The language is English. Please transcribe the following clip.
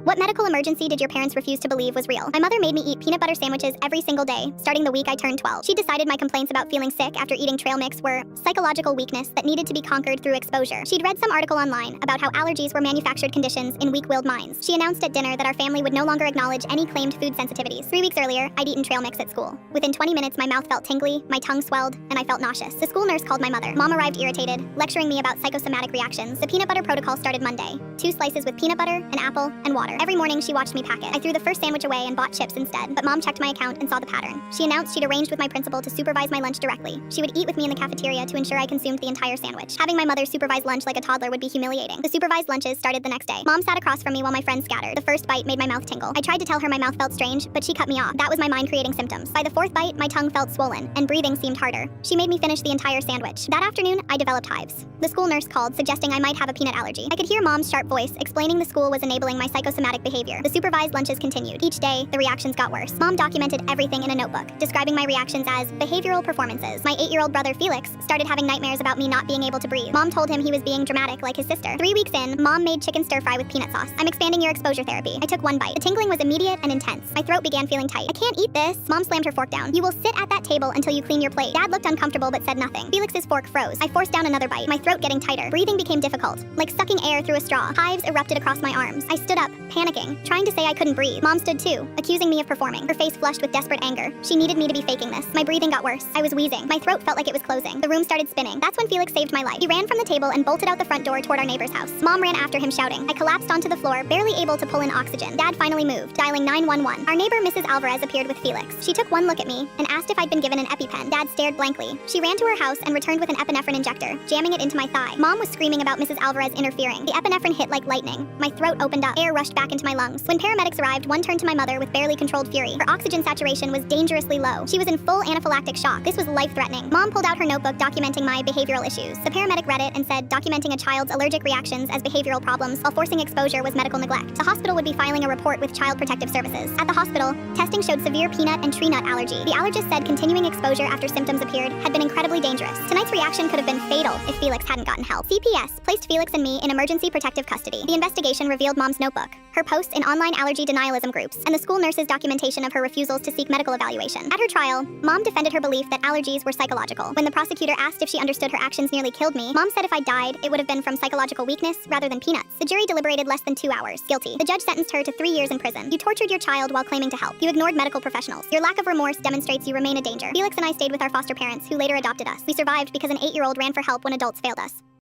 What medical emergency did your parents refuse to believe was real? My mother made me eat peanut butter sandwiches every single day, starting the week I turned 12. She decided my complaints about feeling sick after eating trail mix were psychological weakness that needed to be conquered through exposure. She'd read some article online about how allergies were manufactured conditions in weak-willed minds. She announced at dinner that our family would no longer acknowledge any claimed food sensitivities. 3 weeks earlier, I'd eaten trail mix at school. Within 20 minutes, my mouth felt tingly, my tongue swelled, and I felt nauseous. The school nurse called my mother. Mom arrived irritated, lecturing me about psychosomatic reactions. The peanut butter protocol started Monday. 2 slices with peanut butter, an apple, and water. Every morning, she watched me pack it. I threw the first sandwich away and bought chips instead, but Mom checked my account and saw the pattern. She announced she'd arranged with my principal to supervise my lunch directly. She would eat with me in the cafeteria to ensure I consumed the entire sandwich. Having my mother supervise lunch like a toddler would be humiliating. The supervised lunches started the next day. Mom sat across from me while my friends scattered. The first bite made my mouth tingle. I tried to tell her my mouth felt strange, but she cut me off. That was my mind creating symptoms. By the 4th bite, my tongue felt swollen, and breathing seemed harder. She made me finish the entire sandwich. That afternoon, I developed hives. The school nurse called, suggesting I might have a peanut allergy. I could hear Mom's sharp voice explaining the school was enabling my psychosomatic behavior. The supervised lunches continued. Each day, the reactions got worse. Mom documented everything in a notebook, describing my reactions as behavioral performances. My 8-year-old brother Felix started having nightmares about me not being able to breathe. Mom told him he was being dramatic like his sister. 3 weeks in, Mom made chicken stir fry with peanut sauce. I'm expanding your exposure therapy. I took 1 bite. The tingling was immediate and intense. My throat began feeling tight. I can't eat this. Mom slammed her fork down. You will sit at that table until you clean your plate. Dad looked uncomfortable but said nothing. Felix's fork froze. I forced down another bite, my throat getting tighter. Breathing became difficult, like sucking air through a straw. Hives erupted across my arms. I stood up, panicking, trying to say I couldn't breathe. Mom stood too, accusing me of performing, her face flushed with desperate anger. She needed me to be faking this. My breathing got worse. I was wheezing. My throat felt like it was closing. The room started spinning. That's when Felix saved my life. He ran from the table and bolted out the front door toward our neighbor's house. Mom ran after him shouting. I collapsed onto the floor, barely able to pull in oxygen. Dad finally moved, dialing 911. Our neighbor, Mrs. Alvarez, appeared with Felix. She took 1 look at me and asked if I'd been given an EpiPen. Dad stared blankly. She ran to her house and returned with an epinephrine injector, jamming it into my thigh. Mom was screaming about Mrs. Alvarez interfering. The epinephrine hit like lightning. My throat opened up. Air rushed back into my lungs. When paramedics arrived, one turned to my mother with barely controlled fury. Her oxygen saturation was dangerously low. She was in full anaphylactic shock. This was life-threatening. Mom pulled out her notebook documenting my behavioral issues. The paramedic read it and said documenting a child's allergic reactions as behavioral problems while forcing exposure was medical neglect. The hospital would be filing a report with Child Protective Services. At the hospital, testing showed severe peanut and tree nut allergy. The allergist said continuing exposure after symptoms appeared had been incredibly dangerous. Tonight's reaction could have been fatal if Felix hadn't gotten help. CPS placed Felix and me in emergency protective custody. The investigation revealed Mom's notebook, her posts in online allergy denialism groups, and the school nurse's documentation of her refusals to seek medical evaluation. At her trial, Mom defended her belief that allergies were psychological. When the prosecutor asked if she understood her actions nearly killed me, Mom said if I died, it would have been from psychological weakness rather than peanuts. The jury deliberated less than 2 hours. Guilty. The judge sentenced her to 3 years in prison. You tortured your child while claiming to help. You ignored medical professionals. Your lack of remorse demonstrates you remain a danger. Felix and I stayed with our foster parents, who later adopted us. We survived because an 8-year-old ran for help when adults failed us.